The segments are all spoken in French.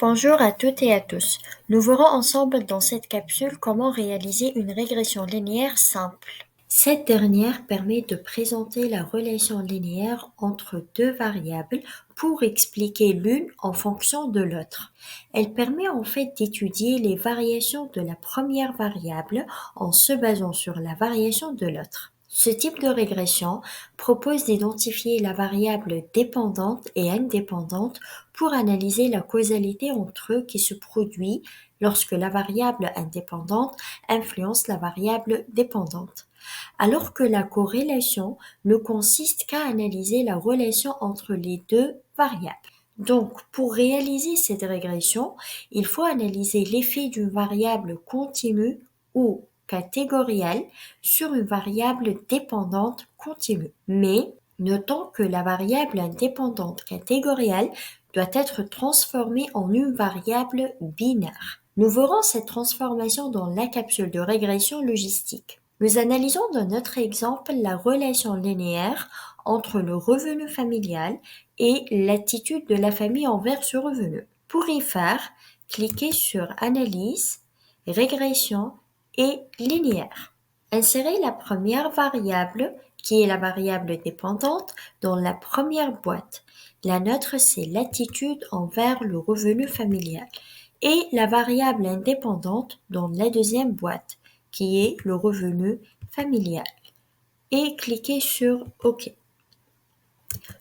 Bonjour à toutes et à tous. Nous verrons ensemble dans cette capsule comment réaliser une régression linéaire simple. Cette dernière permet de présenter la relation linéaire entre deux variables pour expliquer l'une en fonction de l'autre. Elle permet en fait d'étudier les variations de la première variable en se basant sur la variation de l'autre. Ce type de régression propose d'identifier la variable dépendante et indépendante pour analyser la causalité entre eux qui se produit lorsque la variable indépendante influence la variable dépendante, alors que la corrélation ne consiste qu'à analyser la relation entre les deux variables. Donc, pour réaliser cette régression, il faut analyser l'effet d'une variable continue ou catégorielle sur une variable dépendante continue. Mais notons que la variable indépendante catégorielle doit être transformée en une variable binaire. Nous verrons cette transformation dans la capsule de régression logistique. Nous analysons dans notre exemple la relation linéaire entre le revenu familial et l'attitude de la famille envers ce revenu. Pour y faire, cliquez sur Analyse, Régression et Linéaire. Insérez la première variable, qui est la variable dépendante, dans la première boîte. La nôtre, c'est l'attitude envers le revenu familial. Et la variable indépendante dans la deuxième boîte, qui est le revenu familial. Et cliquez sur OK.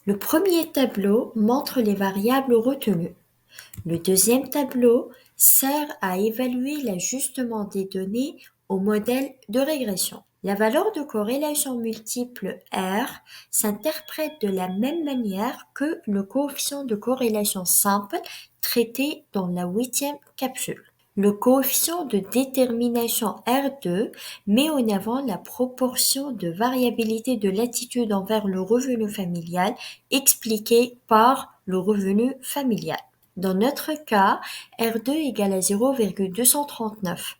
Le premier tableau montre les variables retenues. Le deuxième tableau sert à évaluer l'ajustement des données au modèle de régression. La valeur de corrélation multiple R s'interprète de la même manière que le coefficient de corrélation simple traité dans la 8e capsule. Le coefficient de détermination R2 met en avant la proportion de variabilité de l'attitude envers le revenu familial expliquée par le revenu familial. Dans notre cas, R2 égale à 0,239.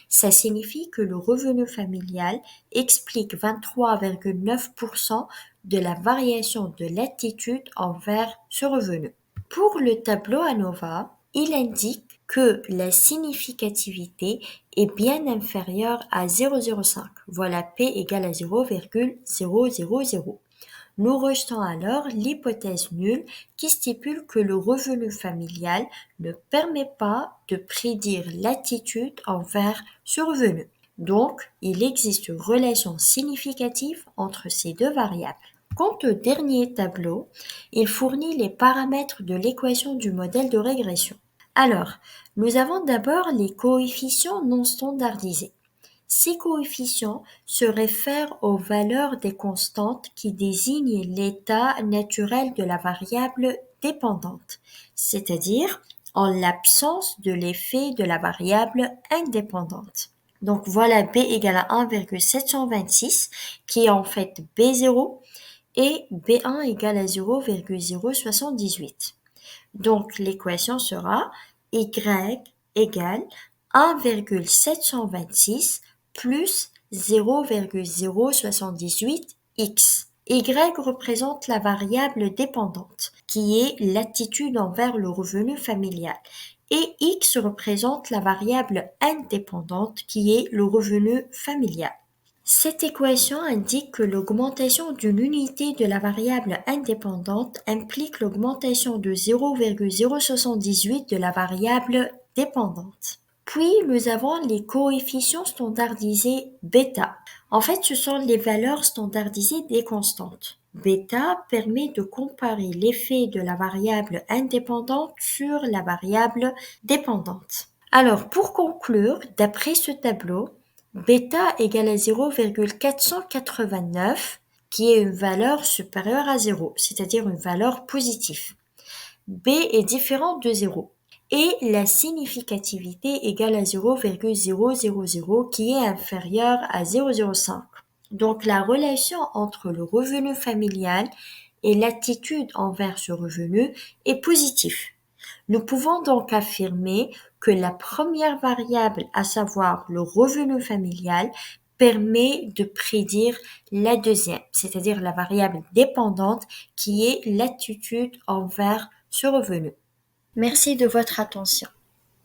Ça signifie que le revenu familial explique 23,9% de la variation de l'attitude envers ce revenu. Pour le tableau ANOVA, il indique que la significativité est bien inférieure à 0,05. Voilà P égale à 0,000. Nous rejetons alors l'hypothèse nulle qui stipule que le revenu familial ne permet pas de prédire l'attitude envers ce revenu. Donc, il existe une relation significative entre ces deux variables. Quant au dernier tableau, il fournit les paramètres de l'équation du modèle de régression. Alors, nous avons d'abord les coefficients non standardisés. Ces coefficients se réfèrent aux valeurs des constantes qui désignent l'état naturel de la variable dépendante, c'est-à-dire en l'absence de l'effet de la variable indépendante. Donc voilà B égale à 1,726 qui est en fait B0 et B1 égale à 0,078. Donc l'équation sera Y égale 1,726 plus 0,078x. Y représente la variable dépendante, qui est l'attitude envers le revenu familial, et X représente la variable indépendante, qui est le revenu familial. Cette équation indique que l'augmentation d'une unité de la variable indépendante implique l'augmentation de 0,078 de la variable dépendante. Puis, nous avons les coefficients standardisés bêta. En fait, ce sont les valeurs standardisées des constantes. Bêta permet de comparer l'effet de la variable indépendante sur la variable dépendante. Alors, pour conclure, d'après ce tableau, bêta égale à 0,489, qui est une valeur supérieure à 0, c'est-à-dire une valeur positive. B est différent de 0 et la significativité égale à 0,000 qui est inférieure à 0,05. Donc la relation entre le revenu familial et l'attitude envers ce revenu est positive. Nous pouvons donc affirmer que la première variable, à savoir le revenu familial, permet de prédire la deuxième, c'est-à-dire la variable dépendante qui est l'attitude envers ce revenu. Merci de votre attention.